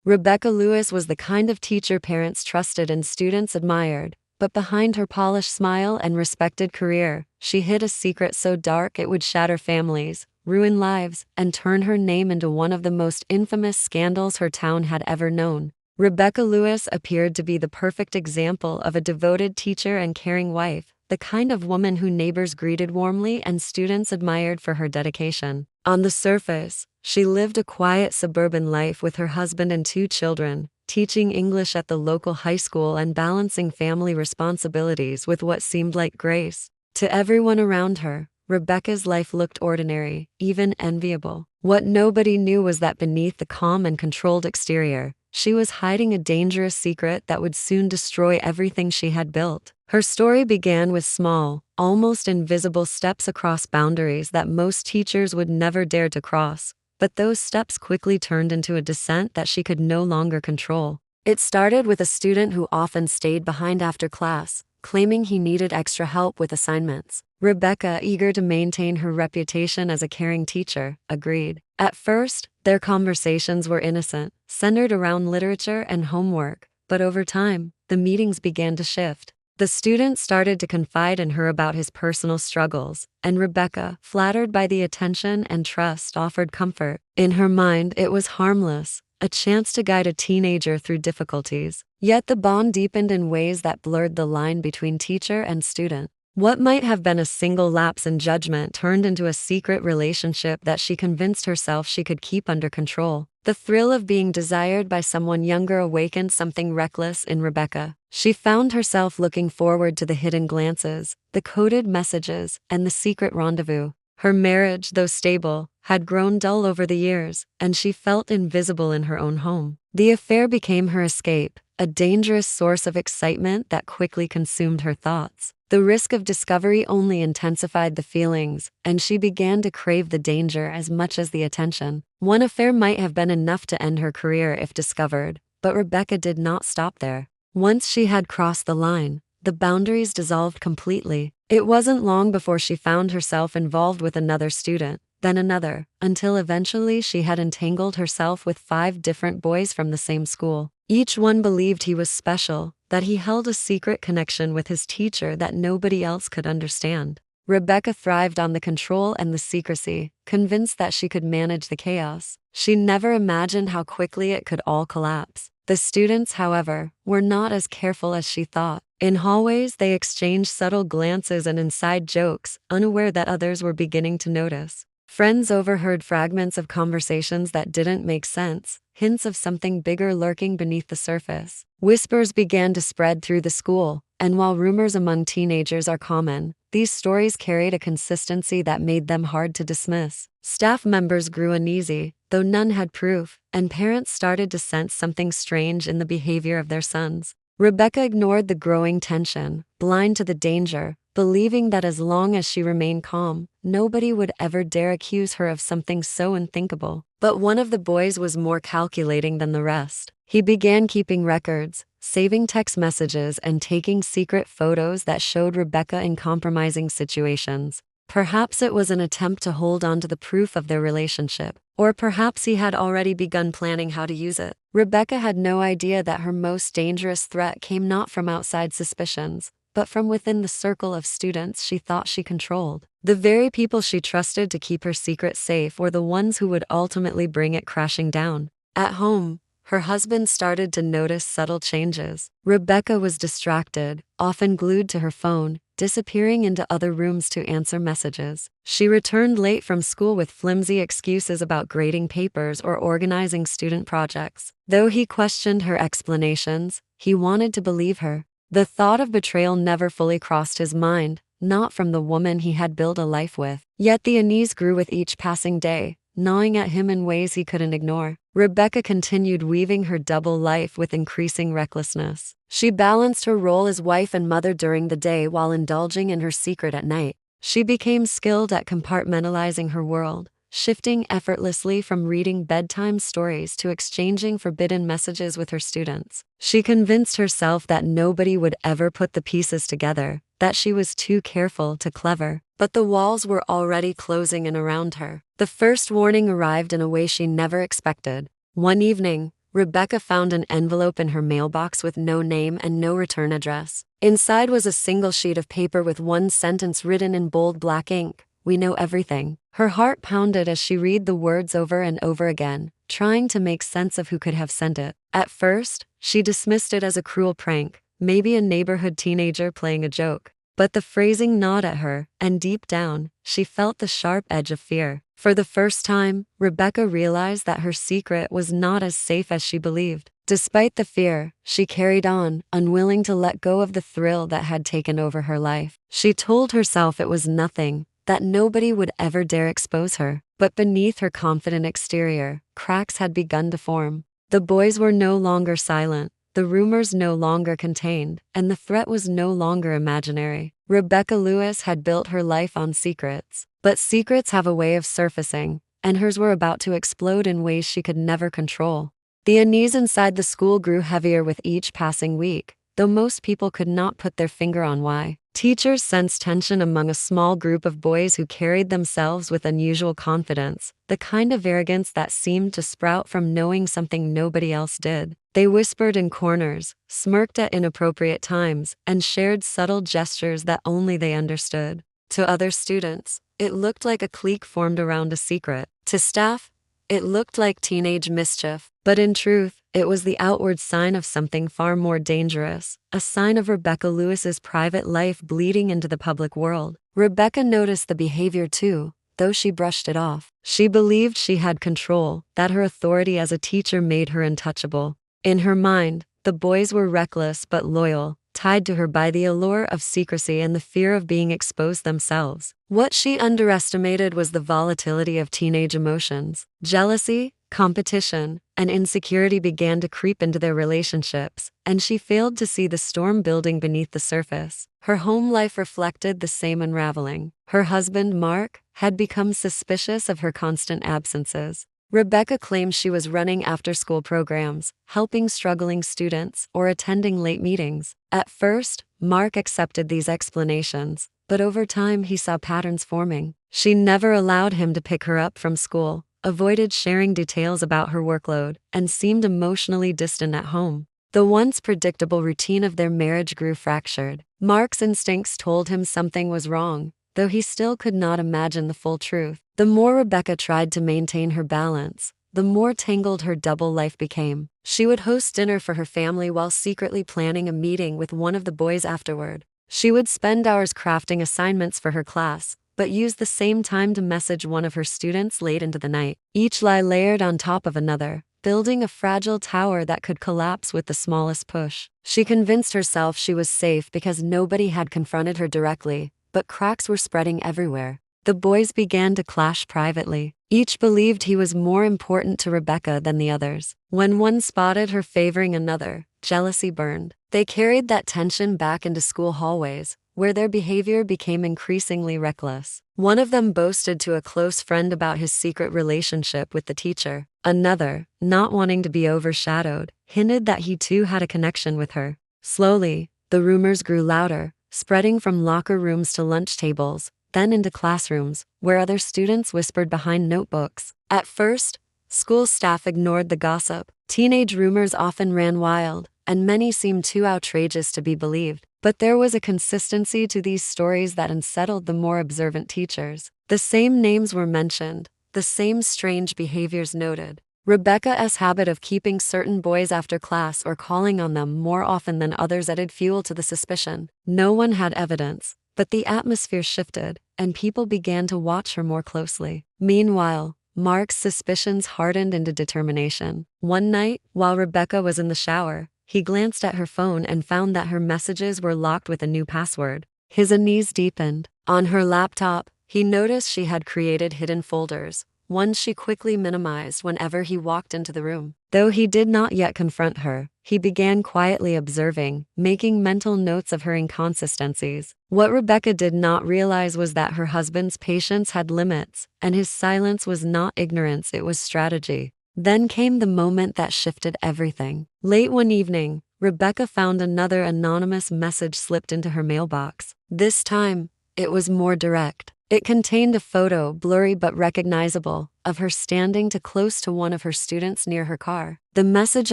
Rebecca Lewis was the kind of teacher parents trusted and students admired, but behind her polished smile and respected career, she hid a secret so dark it would shatter families, ruin lives, and turn her name into one of the most infamous scandals her town had ever known. Rebecca Lewis appeared to be the perfect example of a devoted teacher and caring wife, the kind of woman who neighbors greeted warmly and students admired for her dedication. On the surface, she lived a quiet suburban life with her husband and 2 children, teaching English at the local high school and balancing family responsibilities with what seemed like grace. To everyone around her, Rebecca's life looked ordinary, even enviable. What nobody knew was that beneath the calm and controlled exterior, she was hiding a dangerous secret that would soon destroy everything she had built. Her story began with small, almost invisible steps across boundaries that most teachers would never dare to cross, but those steps quickly turned into a descent that she could no longer control. It started with a student who often stayed behind after class, claiming he needed extra help with assignments. Rebecca, eager to maintain her reputation as a caring teacher, agreed. At first, their conversations were innocent, centered around literature and homework, but over time, the meetings began to shift. The student started to confide in her about his personal struggles, and Rebecca, flattered by the attention and trust, offered comfort. In her mind, it was harmless, a chance to guide a teenager through difficulties. Yet the bond deepened in ways that blurred the line between teacher and student. What might have been a single lapse in judgment turned into a secret relationship that she convinced herself she could keep under control. The thrill of being desired by someone younger awakened something reckless in Rebecca. She found herself looking forward to the hidden glances, the coded messages, and the secret rendezvous. Her marriage, though stable, had grown dull over the years, and she felt invisible in her own home. The affair became her escape, a dangerous source of excitement that quickly consumed her thoughts. The risk of discovery only intensified the feelings, and she began to crave the danger as much as the attention. One affair might have been enough to end her career if discovered, but Rebecca did not stop there. Once she had crossed the line, the boundaries dissolved completely. It wasn't long before she found herself involved with another student, then another, until eventually she had entangled herself with 5 different boys from the same school. Each one believed he was special, that he held a secret connection with his teacher that nobody else could understand. Rebecca thrived on the control and the secrecy, convinced that she could manage the chaos. She never imagined how quickly it could all collapse. The students, however, were not as careful as she thought. In hallways, they exchanged subtle glances and inside jokes, unaware that others were beginning to notice. Friends overheard fragments of conversations that didn't make sense, hints of something bigger lurking beneath the surface. Whispers began to spread through the school, and while rumors among teenagers are common, these stories carried a consistency that made them hard to dismiss. Staff members grew uneasy, though none had proof, and parents started to sense something strange in the behavior of their sons. Rebecca ignored the growing tension, blind to the danger, believing that as long as she remained calm, nobody would ever dare accuse her of something so unthinkable. But one of the boys was more calculating than the rest. He began keeping records, saving text messages, and taking secret photos that showed Rebecca in compromising situations. Perhaps it was an attempt to hold on to the proof of their relationship, or perhaps he had already begun planning how to use it. Rebecca had no idea that her most dangerous threat came not from outside suspicions, but from within the circle of students she thought she controlled. The very people she trusted to keep her secret safe were the ones who would ultimately bring it crashing down. At home, her husband started to notice subtle changes. Rebecca was distracted, often glued to her phone, disappearing into other rooms to answer messages. She returned late from school with flimsy excuses about grading papers or organizing student projects. Though he questioned her explanations, he wanted to believe her. The thought of betrayal never fully crossed his mind, not from the woman he had built a life with. Yet the unease grew with each passing day, gnawing at him in ways he couldn't ignore. Rebecca continued weaving her double life with increasing recklessness. She balanced her role as wife and mother during the day while indulging in her secret at night. She became skilled at compartmentalizing her world, shifting effortlessly from reading bedtime stories to exchanging forbidden messages with her students. She convinced herself that nobody would ever put the pieces together, that she was too careful, too clever. But the walls were already closing in around her. The first warning arrived in a way she never expected. One evening, Rebecca found an envelope in her mailbox with no name and no return address. Inside was a single sheet of paper with one sentence written in bold black ink: "We know everything." Her heart pounded as she read the words over and over again, trying to make sense of who could have sent it. At first, she dismissed it as a cruel prank, maybe a neighborhood teenager playing a joke. But the phrasing gnawed at her, and deep down, she felt the sharp edge of fear. For the first time, Rebecca realized that her secret was not as safe as she believed. Despite the fear, she carried on, unwilling to let go of the thrill that had taken over her life. She told herself it was nothing, that nobody would ever dare expose her. But beneath her confident exterior, cracks had begun to form. The boys were no longer silent. The rumors no longer contained, and the threat was no longer imaginary. Rebecca Lewis had built her life on secrets. But secrets have a way of surfacing, and hers were about to explode in ways she could never control. The unease inside the school grew heavier with each passing week, though most people could not put their finger on why. Teachers sensed tension among a small group of boys who carried themselves with unusual confidence, the kind of arrogance that seemed to sprout from knowing something nobody else did. They whispered in corners, smirked at inappropriate times, and shared subtle gestures that only they understood. To other students, it looked like a clique formed around a secret. To staff, it looked like teenage mischief. But in truth, it was the outward sign of something far more dangerous, a sign of Rebecca Lewis's private life bleeding into the public world. Rebecca noticed the behavior too, though she brushed it off. She believed she had control, that her authority as a teacher made her untouchable. In her mind, the boys were reckless but loyal, tied to her by the allure of secrecy and the fear of being exposed themselves. What she underestimated was the volatility of teenage emotions. Jealousy, competition, and insecurity began to creep into their relationships, and she failed to see the storm building beneath the surface. Her home life reflected the same unraveling. Her husband, Mark, had become suspicious of her constant absences. Rebecca claimed she was running after-school programs, helping struggling students, or attending late meetings. At first, Mark accepted these explanations, but over time he saw patterns forming. She never allowed him to pick her up from school, avoided sharing details about her workload, and seemed emotionally distant at home. The once predictable routine of their marriage grew fractured. Mark's instincts told him something was wrong, though he still could not imagine the full truth. The more Rebecca tried to maintain her balance, the more tangled her double life became. She would host dinner for her family while secretly planning a meeting with one of the boys afterward. She would spend hours crafting assignments for her class, but use the same time to message one of her students late into the night. Each lie layered on top of another, building a fragile tower that could collapse with the smallest push. She convinced herself she was safe because nobody had confronted her directly, but cracks were spreading everywhere. The boys began to clash privately. Each believed he was more important to Rebecca than the others. When one spotted her favoring another, jealousy burned. They carried that tension back into school hallways, where their behavior became increasingly reckless. One of them boasted to a close friend about his secret relationship with the teacher. Another, not wanting to be overshadowed, hinted that he too had a connection with her. Slowly, the rumors grew louder, spreading from locker rooms to lunch tables, then into classrooms, where other students whispered behind notebooks. At first, school staff ignored the gossip. Teenage rumors often ran wild, and many seemed too outrageous to be believed. But there was a consistency to these stories that unsettled the more observant teachers. The same names were mentioned, the same strange behaviors noted. Rebecca's habit of keeping certain boys after class or calling on them more often than others added fuel to the suspicion. No one had evidence, but the atmosphere shifted, and people began to watch her more closely. Meanwhile, Mark's suspicions hardened into determination. One night, while Rebecca was in the shower, he glanced at her phone and found that her messages were locked with a new password. His unease deepened. On her laptop, he noticed she had created hidden folders, ones she quickly minimized whenever he walked into the room. Though he did not yet confront her, he began quietly observing, making mental notes of her inconsistencies. What Rebecca did not realize was that her husband's patience had limits, and his silence was not ignorance, it was strategy. Then came the moment that shifted everything. Late one evening, Rebecca found another anonymous message slipped into her mailbox. This time, it was more direct. It contained a photo, blurry but recognizable, of her standing too close to one of her students near her car. The message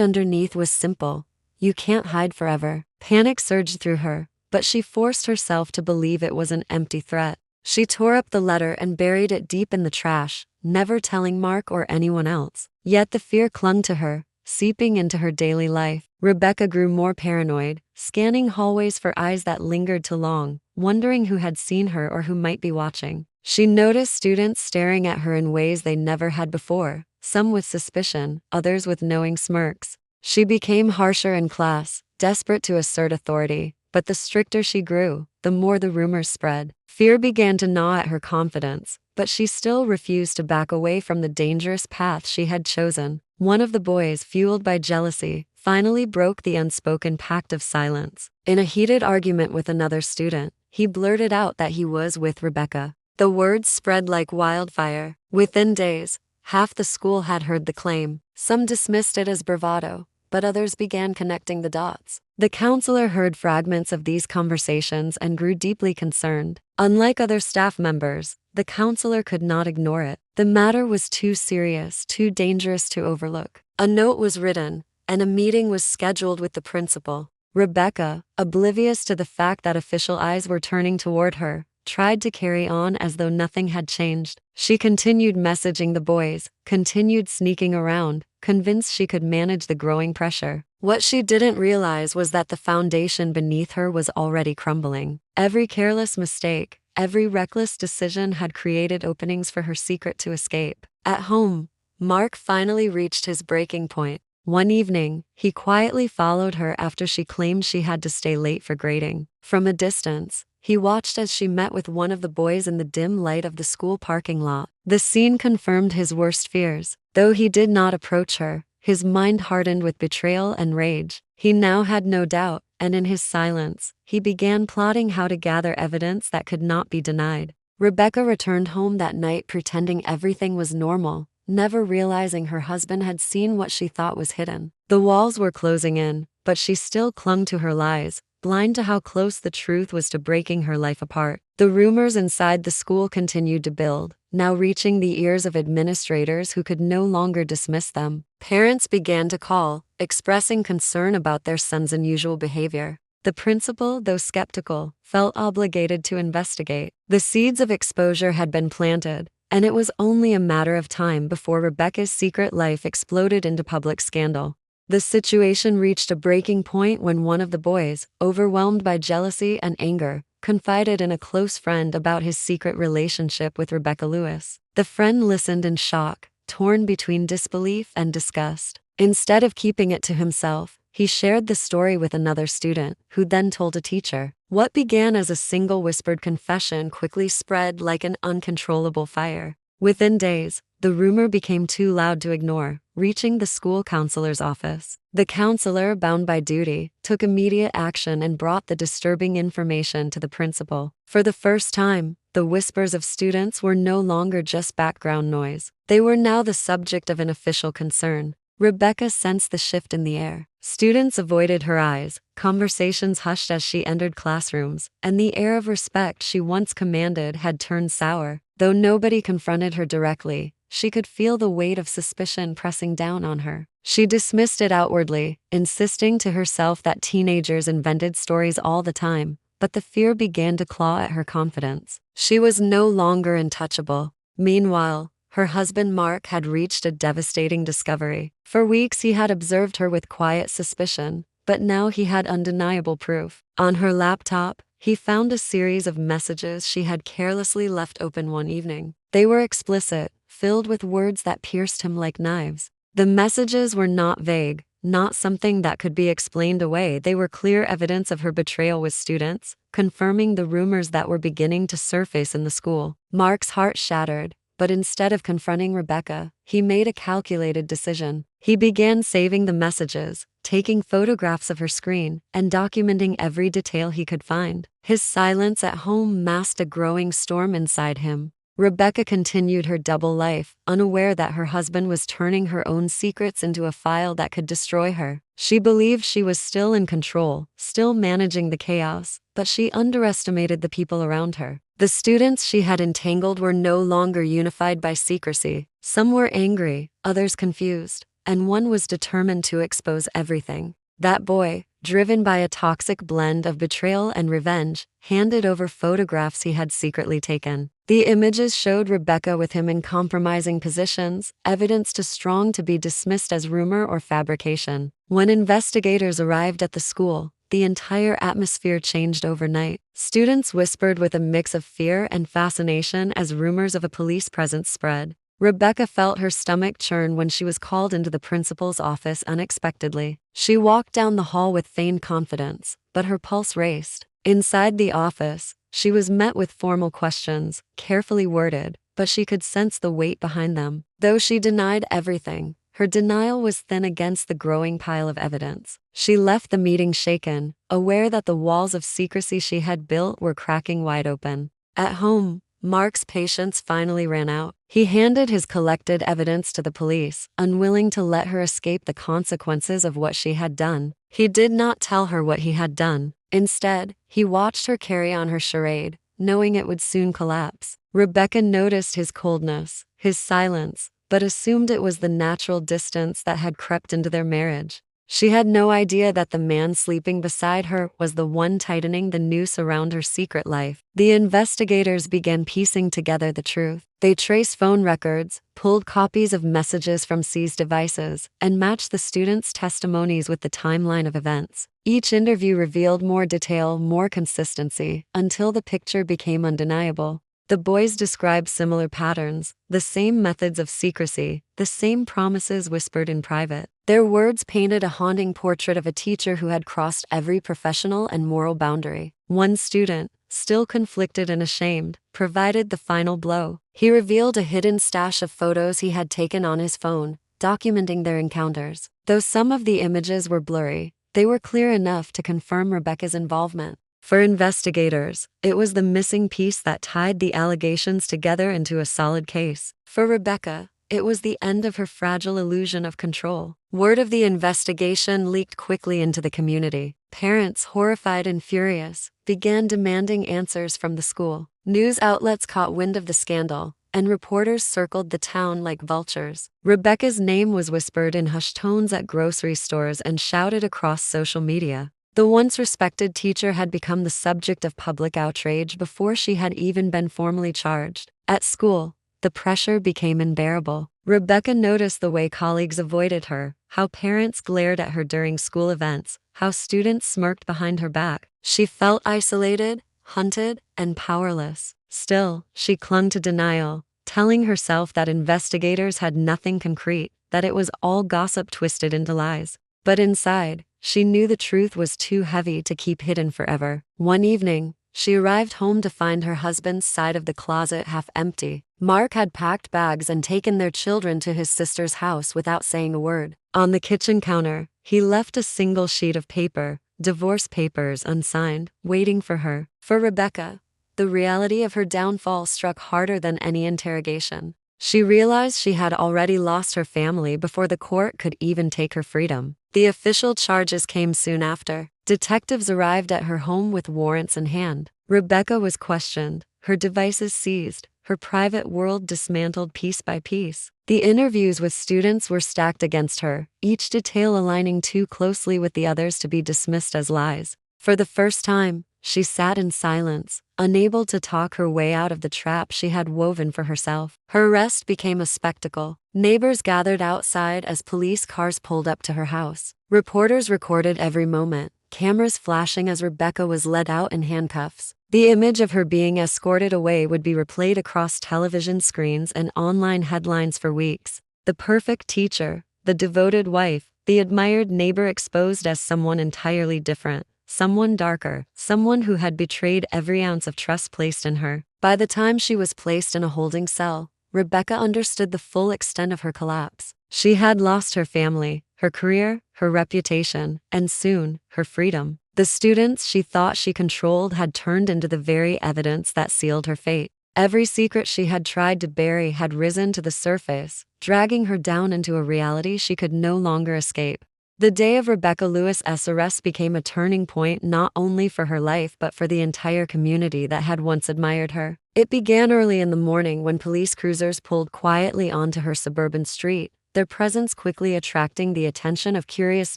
underneath was simple: "You can't hide forever." Panic surged through her, but she forced herself to believe it was an empty threat. She tore up the letter and buried it deep in the trash, never telling Mark or anyone else. Yet the fear clung to her, seeping into her daily life. Rebecca grew more paranoid, scanning hallways for eyes that lingered too long, wondering who had seen her or who might be watching. She noticed students staring at her in ways they never had before, some with suspicion, others with knowing smirks. She became harsher in class, desperate to assert authority, but the stricter she grew, the more the rumors spread. Fear began to gnaw at her confidence, but she still refused to back away from the dangerous path she had chosen. One of the boys, fueled by jealousy, finally broke the unspoken pact of silence. In a heated argument with another student, he blurted out that he was with Rebecca. The words spread like wildfire. Within days, half the school had heard the claim. Some dismissed it as bravado, but others began connecting the dots. The counselor heard fragments of these conversations and grew deeply concerned. Unlike other staff members, the counselor could not ignore it. The matter was too serious, too dangerous to overlook. A note was written, and a meeting was scheduled with the principal. Rebecca, oblivious to the fact that official eyes were turning toward her, tried to carry on as though nothing had changed. She continued messaging the boys, continued sneaking around, convinced she could manage the growing pressure. What she didn't realize was that the foundation beneath her was already crumbling. Every careless mistake, every reckless decision had created openings for her secret to escape. At home, Mark finally reached his breaking point. One evening, he quietly followed her after she claimed she had to stay late for grading. From a distance, he watched as she met with one of the boys in the dim light of the school parking lot. The scene confirmed his worst fears. Though he did not approach her, his mind hardened with betrayal and rage. He now had no doubt, and in his silence, he began plotting how to gather evidence that could not be denied. Rebecca returned home that night pretending everything was normal, never realizing her husband had seen what she thought was hidden. The walls were closing in, but she still clung to her lies, blind to how close the truth was to breaking her life apart. The rumors inside the school continued to build, now reaching the ears of administrators who could no longer dismiss them. Parents began to call, expressing concern about their son's unusual behavior. The principal, though skeptical, felt obligated to investigate. The seeds of exposure had been planted, and it was only a matter of time before Rebecca's secret life exploded into public scandal. The situation reached a breaking point when one of the boys, overwhelmed by jealousy and anger, confided in a close friend about his secret relationship with Rebecca Lewis. The friend listened in shock, torn between disbelief and disgust. Instead of keeping it to himself, he shared the story with another student, who then told a teacher. What began as a single whispered confession quickly spread like an uncontrollable fire. Within days, the rumor became too loud to ignore, reaching the school counselor's office. The counselor, bound by duty, took immediate action and brought the disturbing information to the principal. For the first time, the whispers of students were no longer just background noise. They were now the subject of an official concern. Rebecca sensed the shift in the air. Students avoided her eyes, conversations hushed as she entered classrooms, and the air of respect she once commanded had turned sour. Though nobody confronted her directly, she could feel the weight of suspicion pressing down on her. She dismissed it outwardly, insisting to herself that teenagers invented stories all the time, but the fear began to claw at her confidence. She was no longer untouchable. Meanwhile, her husband Mark had reached a devastating discovery. For weeks he had observed her with quiet suspicion, but now he had undeniable proof. On her laptop, he found a series of messages she had carelessly left open one evening. They were explicit, filled with words that pierced him like knives. The messages were not vague, not something that could be explained away. They were clear evidence of her betrayal with students, confirming the rumors that were beginning to surface in the school. Mark's heart shattered, but instead of confronting Rebecca, he made a calculated decision. He began saving the messages, taking photographs of her screen, and documenting every detail he could find. His silence at home masked a growing storm inside him. Rebecca continued her double life, unaware that her husband was turning her own secrets into a file that could destroy her. She believed she was still in control, still managing the chaos, but she underestimated the people around her. The students she had entangled were no longer unified by secrecy. Some were angry, others confused, and one was determined to expose everything. That boy, driven by a toxic blend of betrayal and revenge, handed over photographs he had secretly taken. The images showed Rebecca with him in compromising positions, evidence too strong to be dismissed as rumor or fabrication. When investigators arrived at the school, the entire atmosphere changed overnight. Students whispered with a mix of fear and fascination as rumors of a police presence spread. Rebecca felt her stomach churn when she was called into the principal's office unexpectedly. She walked down the hall with feigned confidence, but her pulse raced. Inside the office, she was met with formal questions, carefully worded, but she could sense the weight behind them. Though she denied everything, her denial was thin against the growing pile of evidence. She left the meeting shaken, aware that the walls of secrecy she had built were cracking wide open. At home, Mark's patience finally ran out. He handed his collected evidence to the police, unwilling to let her escape the consequences of what she had done. He did not tell her what he had done. Instead, he watched her carry on her charade, knowing it would soon collapse. Rebecca noticed his coldness, his silence, but assumed it was the natural distance that had crept into their marriage. She had no idea that the man sleeping beside her was the one tightening the noose around her secret life. The investigators began piecing together the truth. They traced phone records, pulled copies of messages from seized devices, and matched the students' testimonies with the timeline of events. Each interview revealed more detail, more consistency, until the picture became undeniable. The boys described similar patterns, the same methods of secrecy, the same promises whispered in private. Their words painted a haunting portrait of a teacher who had crossed every professional and moral boundary. One student, still conflicted and ashamed, provided the final blow. He revealed a hidden stash of photos he had taken on his phone, documenting their encounters. Though some of the images were blurry, they were clear enough to confirm Rebecca's involvement. For investigators, it was the missing piece that tied the allegations together into a solid case. For Rebecca, it was the end of her fragile illusion of control. Word of the investigation leaked quickly into the community. Parents, horrified and furious, began demanding answers from the school. News outlets caught wind of the scandal, and reporters circled the town like vultures. Rebecca's name was whispered in hushed tones at grocery stores and shouted across social media. The once respected teacher had become the subject of public outrage before she had even been formally charged. At school, the pressure became unbearable. Rebecca noticed the way colleagues avoided her, how parents glared at her during school events, how students smirked behind her back. She felt isolated, hunted, and powerless. Still, she clung to denial, telling herself that investigators had nothing concrete, that it was all gossip twisted into lies. But inside, she knew the truth was too heavy to keep hidden forever. One evening, she arrived home to find her husband's side of the closet half empty. Mark had packed bags and taken their children to his sister's house without saying a word. On the kitchen counter, he left a single sheet of paper, divorce papers unsigned, waiting for her. For Rebecca, the reality of her downfall struck harder than any interrogation. She realized she had already lost her family before the court could even take her freedom. The official charges came soon after. Detectives arrived at her home with warrants in hand. Rebecca was questioned, her devices seized, her private world dismantled piece by piece. The interviews with students were stacked against her, each detail aligning too closely with the others to be dismissed as lies. For the first time, she sat in silence, unable to talk her way out of the trap she had woven for herself. Her arrest became a spectacle. Neighbors gathered outside as police cars pulled up to her house. Reporters recorded every moment, cameras flashing as Rebecca was led out in handcuffs. The image of her being escorted away would be replayed across television screens and online headlines for weeks. The perfect teacher, the devoted wife, the admired neighbor exposed as someone entirely different. Someone darker, someone who had betrayed every ounce of trust placed in her. By the time she was placed in a holding cell, Rebecca understood the full extent of her collapse. She had lost her family, her career, her reputation, and soon, her freedom. The students she thought she controlled had turned into the very evidence that sealed her fate. Every secret she had tried to bury had risen to the surface, dragging her down into a reality she could no longer escape. The day of Rebecca Lewis's arrest became a turning point not only for her life but for the entire community that had once admired her. It began early in the morning when police cruisers pulled quietly onto her suburban street, their presence quickly attracting the attention of curious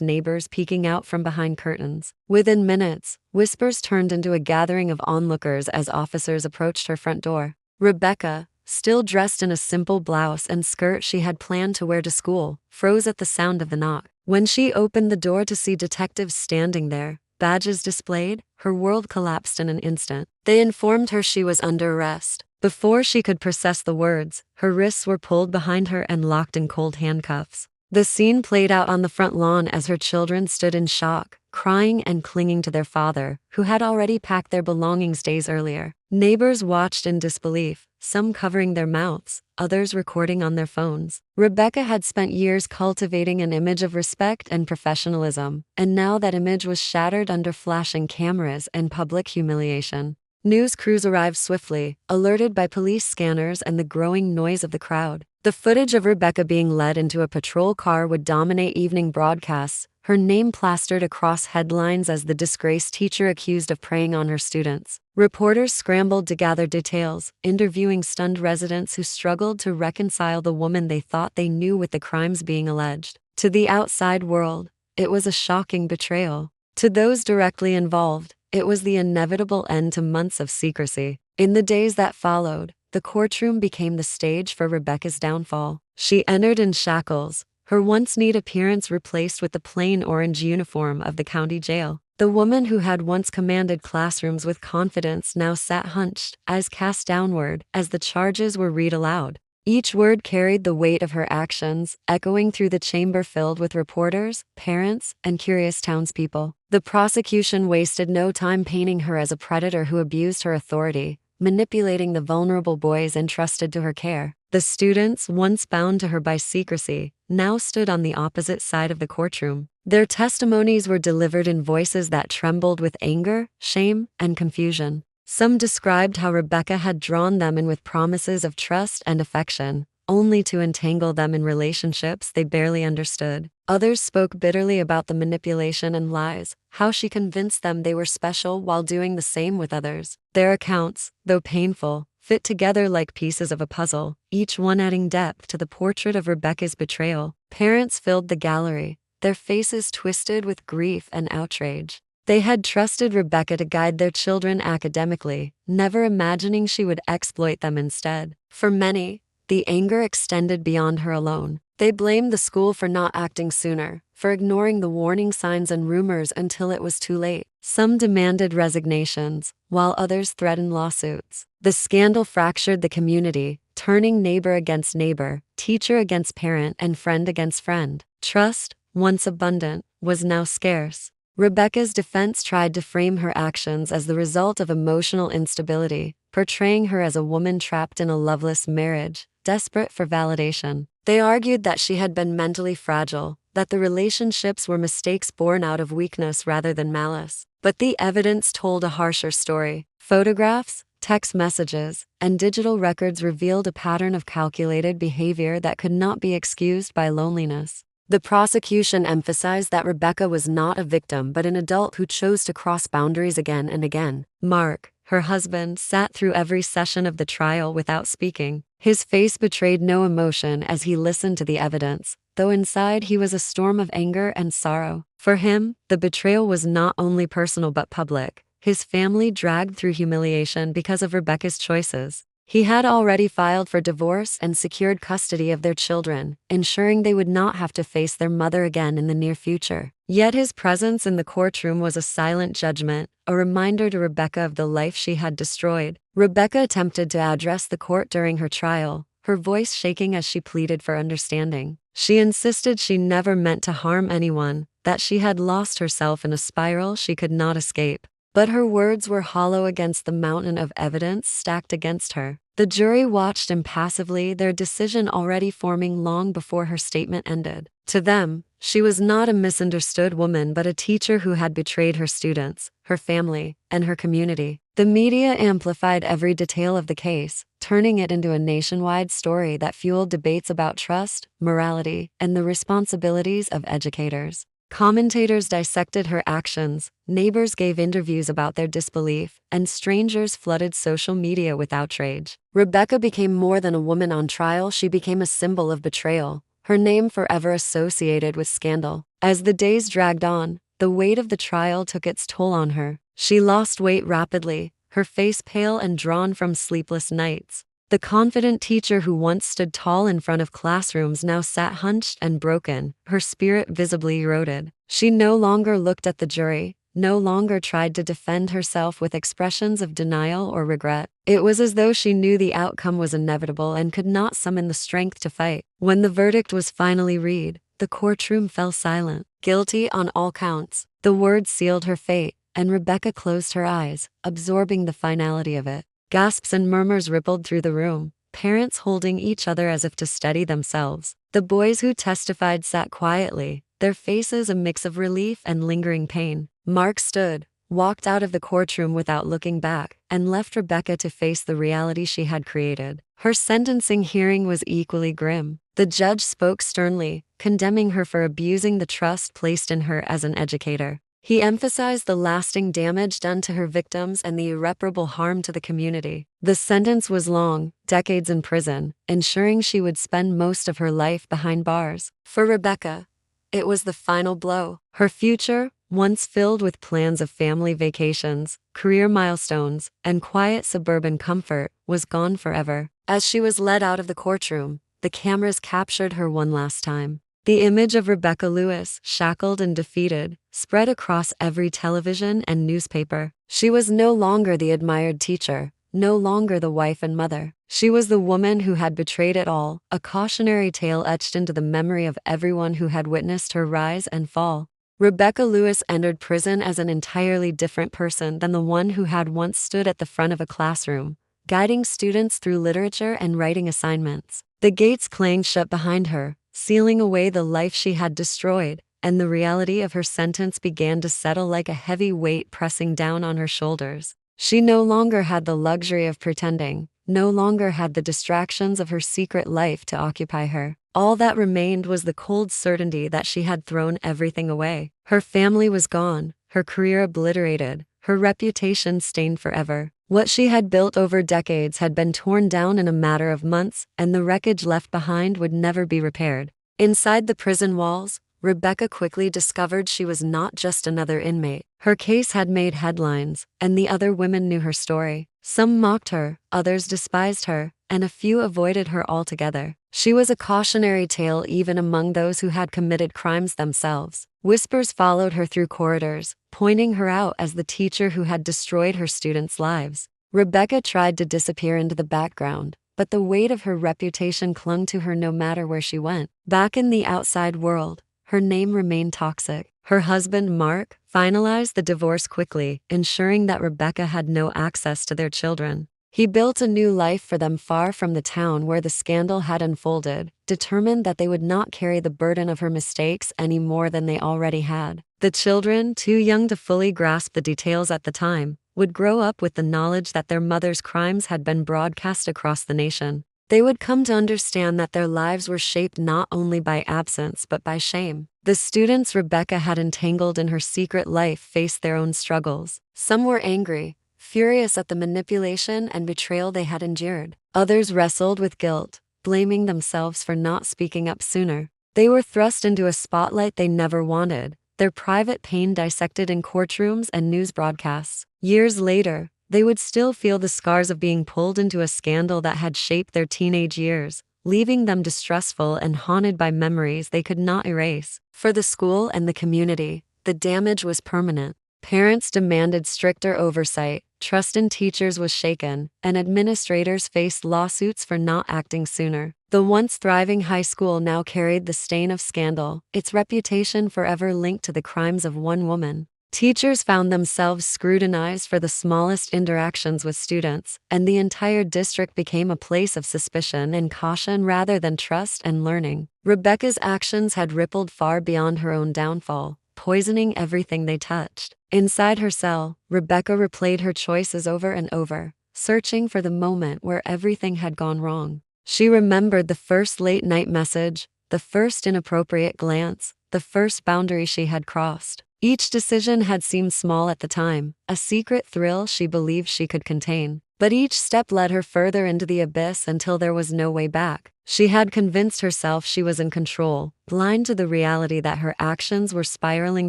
neighbors peeking out from behind curtains. Within minutes, whispers turned into a gathering of onlookers as officers approached her front door. Rebecca, still dressed in a simple blouse and skirt she had planned to wear to school, froze at the sound of the knock. When she opened the door to see detectives standing there, badges displayed, her world collapsed in an instant. They informed her she was under arrest. Before she could process the words, her wrists were pulled behind her and locked in cold handcuffs. The scene played out on the front lawn as her children stood in shock, crying and clinging to their father, who had already packed their belongings days earlier. Neighbors watched in disbelief, some covering their mouths, others recording on their phones. Rebecca had spent years cultivating an image of respect and professionalism, and now that image was shattered under flashing cameras and public humiliation. News crews arrived swiftly, alerted by police scanners and the growing noise of the crowd. The footage of Rebecca being led into a patrol car would dominate evening broadcasts, her name plastered across headlines as the disgraced teacher accused of preying on her students. Reporters scrambled to gather details, interviewing stunned residents who struggled to reconcile the woman they thought they knew with the crimes being alleged. To the outside world, it was a shocking betrayal. To those directly involved, it was the inevitable end to months of secrecy. In the days that followed, the courtroom became the stage for Rebecca's downfall. She entered in shackles, her once neat appearance replaced with the plain orange uniform of the county jail. The woman who had once commanded classrooms with confidence now sat hunched, eyes cast downward, as the charges were read aloud. Each word carried the weight of her actions, echoing through the chamber filled with reporters, parents, and curious townspeople. The prosecution wasted no time painting her as a predator who abused her authority, manipulating the vulnerable boys entrusted to her care. The students, once bound to her by secrecy, now stood on the opposite side of the courtroom. Their testimonies were delivered in voices that trembled with anger, shame, and confusion. Some described how Rebecca had drawn them in with promises of trust and affection, only to entangle them in relationships they barely understood. Others spoke bitterly about the manipulation and lies, how she convinced them they were special while doing the same with others. Their accounts, though painful, fit together like pieces of a puzzle, each one adding depth to the portrait of Rebecca's betrayal. Parents filled the gallery, their faces twisted with grief and outrage. They had trusted Rebecca to guide their children academically, never imagining she would exploit them instead. For many, the anger extended beyond her alone. They blamed the school for not acting sooner, for ignoring the warning signs and rumors until it was too late. Some demanded resignations, while others threatened lawsuits. The scandal fractured the community, turning neighbor against neighbor, teacher against parent, and friend against friend. Trust, once abundant, was now scarce. Rebecca's defense tried to frame her actions as the result of emotional instability, portraying her as a woman trapped in a loveless marriage, desperate for validation. They argued that she had been mentally fragile, that the relationships were mistakes born out of weakness rather than malice. But the evidence told a harsher story. Photographs, text messages, and digital records revealed a pattern of calculated behavior that could not be excused by loneliness. The prosecution emphasized that Rebecca was not a victim but an adult who chose to cross boundaries again and again. Mark, her husband, sat through every session of the trial without speaking. His face betrayed no emotion as he listened to the evidence, though inside he was a storm of anger and sorrow. For him, the betrayal was not only personal but public. His family dragged through humiliation because of Rebecca's choices. He had already filed for divorce and secured custody of their children, ensuring they would not have to face their mother again in the near future. Yet his presence in the courtroom was a silent judgment, a reminder to Rebecca of the life she had destroyed. Rebecca attempted to address the court during her trial, her voice shaking as she pleaded for understanding. She insisted she never meant to harm anyone, that she had lost herself in a spiral she could not escape. But her words were hollow against the mountain of evidence stacked against her. The jury watched impassively, their decision already forming long before her statement ended. To them, she was not a misunderstood woman but a teacher who had betrayed her students, her family, and her community. The media amplified every detail of the case, turning it into a nationwide story that fueled debates about trust, morality, and the responsibilities of educators. Commentators dissected her actions, neighbors gave interviews about their disbelief, and strangers flooded social media with outrage. Rebecca became more than a woman on trial, she became a symbol of betrayal, her name forever associated with scandal. As the days dragged on, the weight of the trial took its toll on her. She lost weight rapidly, her face pale and drawn from sleepless nights. The confident teacher who once stood tall in front of classrooms now sat hunched and broken, her spirit visibly eroded. She no longer looked at the jury, no longer tried to defend herself with expressions of denial or regret. It was as though she knew the outcome was inevitable and could not summon the strength to fight. When the verdict was finally read, the courtroom fell silent. Guilty on all counts. The words sealed her fate, and Rebecca closed her eyes, absorbing the finality of it. Gasps and murmurs rippled through the room, parents holding each other as if to steady themselves. The boys who testified sat quietly, their faces a mix of relief and lingering pain. Mark stood, walked out of the courtroom without looking back, and left Rebecca to face the reality she had created. Her sentencing hearing was equally grim. The judge spoke sternly, condemning her for abusing the trust placed in her as an educator. He emphasized the lasting damage done to her victims and the irreparable harm to the community. The sentence was long, decades in prison, ensuring she would spend most of her life behind bars. For Rebecca, it was the final blow. Her future, once filled with plans of family vacations, career milestones, and quiet suburban comfort, was gone forever. As she was led out of the courtroom, the cameras captured her one last time. The image of Rebecca Lewis, shackled and defeated, spread across every television and newspaper. She was no longer the admired teacher, no longer the wife and mother. She was the woman who had betrayed it all, a cautionary tale etched into the memory of everyone who had witnessed her rise and fall. Rebecca Lewis entered prison as an entirely different person than the one who had once stood at the front of a classroom, guiding students through literature and writing assignments. The gates clanged shut behind her, sealing away the life she had destroyed, and the reality of her sentence began to settle like a heavy weight pressing down on her shoulders. She no longer had the luxury of pretending, no longer had the distractions of her secret life to occupy her. All that remained was the cold certainty that she had thrown everything away. Her family was gone, her career obliterated, her reputation stained forever. What she had built over decades had been torn down in a matter of months, and the wreckage left behind would never be repaired. Inside the prison walls, Rebecca quickly discovered she was not just another inmate. Her case had made headlines, and the other women knew her story. Some mocked her, others despised her, and a few avoided her altogether. She was a cautionary tale even among those who had committed crimes themselves. Whispers followed her through corridors, pointing her out as the teacher who had destroyed her students' lives. Rebecca tried to disappear into the background, but the weight of her reputation clung to her no matter where she went. Back in the outside world, her name remained toxic. Her husband, Mark, finalized the divorce quickly, ensuring that Rebecca had no access to their children. He built a new life for them far from the town where the scandal had unfolded, determined that they would not carry the burden of her mistakes any more than they already had. The children, too young to fully grasp the details at the time, would grow up with the knowledge that their mother's crimes had been broadcast across the nation. They would come to understand that their lives were shaped not only by absence but by shame. The students Rebecca had entangled in her secret life faced their own struggles. Some were angry, furious at the manipulation and betrayal they had endured. Others wrestled with guilt, blaming themselves for not speaking up sooner. They were thrust into a spotlight they never wanted, their private pain dissected in courtrooms and news broadcasts. Years later, they would still feel the scars of being pulled into a scandal that had shaped their teenage years, leaving them distrustful and haunted by memories they could not erase. For the school and the community, the damage was permanent. Parents demanded stricter oversight, trust in teachers was shaken, and administrators faced lawsuits for not acting sooner. The once thriving high school now carried the stain of scandal, its reputation forever linked to the crimes of one woman. Teachers found themselves scrutinized for the smallest interactions with students, and the entire district became a place of suspicion and caution rather than trust and learning. Rebecca's actions had rippled far beyond her own downfall. poisoning everything they touched. Inside her cell, Rebecca replayed her choices over and over, searching for the moment where everything had gone wrong. She remembered the first late-night message, the first inappropriate glance, the first boundary she had crossed. Each decision had seemed small at the time, a secret thrill she believed she could contain. But each step led her further into the abyss until there was no way back. She had convinced herself she was in control, blind to the reality that her actions were spiraling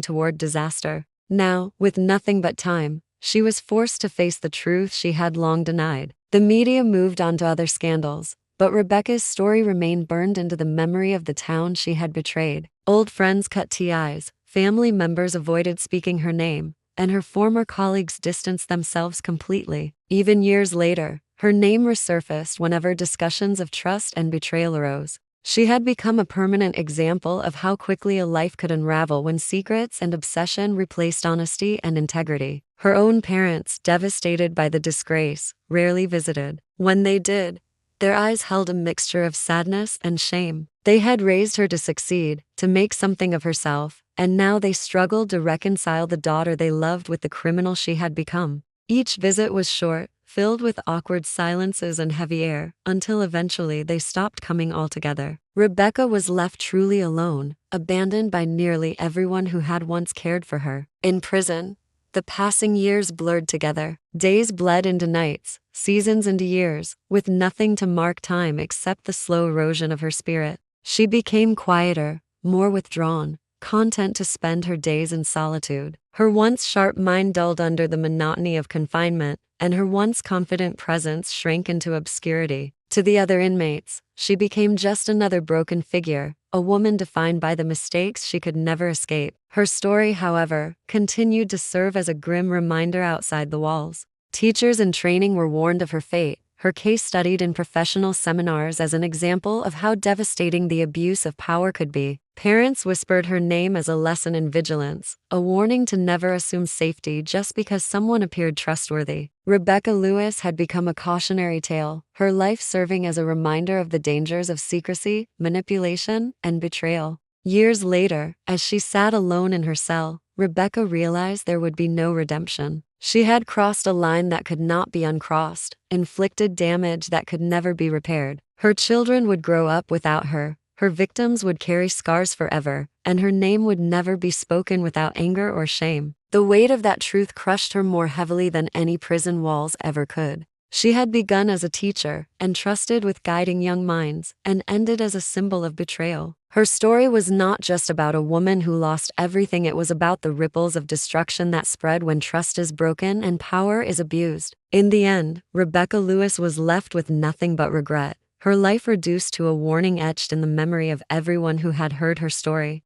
toward disaster. Now, with nothing but time, she was forced to face the truth she had long denied. The media moved on to other scandals, but Rebecca's story remained burned into the memory of the town she had betrayed. Old friends cut ties, family members avoided speaking her name, and her former colleagues distanced themselves completely. Even years later, her name resurfaced whenever discussions of trust and betrayal arose. She had become a permanent example of how quickly a life could unravel when secrets and obsession replaced honesty and integrity. Her own parents, devastated by the disgrace, rarely visited. When they did, their eyes held a mixture of sadness and shame. They had raised her to succeed, to make something of herself, and now they struggled to reconcile the daughter they loved with the criminal she had become. Each visit was short, filled with awkward silences and heavy air, until eventually they stopped coming altogether. Rebecca was left truly alone, abandoned by nearly everyone who had once cared for her. In prison, the passing years blurred together. Days bled into nights, seasons into years, with nothing to mark time except the slow erosion of her spirit. She became quieter, more withdrawn, content to spend her days in solitude. Her once sharp mind dulled under the monotony of confinement, and her once confident presence shrank into obscurity. To the other inmates, she became just another broken figure, a woman defined by the mistakes she could never escape. Her story, however, continued to serve as a grim reminder outside the walls. Teachers in training were warned of her fate, her case studied in professional seminars as an example of how devastating the abuse of power could be. Parents whispered her name as a lesson in vigilance, a warning to never assume safety just because someone appeared trustworthy. Rebecca Lewis had become a cautionary tale, her life serving as a reminder of the dangers of secrecy, manipulation, and betrayal. Years later, as she sat alone in her cell, Rebecca realized there would be no redemption. She had crossed a line that could not be uncrossed, inflicted damage that could never be repaired. Her children would grow up without her, her victims would carry scars forever, and her name would never be spoken without anger or shame. The weight of that truth crushed her more heavily than any prison walls ever could. She had begun as a teacher, entrusted with guiding young minds, and ended as a symbol of betrayal. Her story was not just about a woman who lost everything, it was about the ripples of destruction that spread when trust is broken and power is abused. In the end, Rebecca Lewis was left with nothing but regret, her life reduced to a warning etched in the memory of everyone who had heard her story.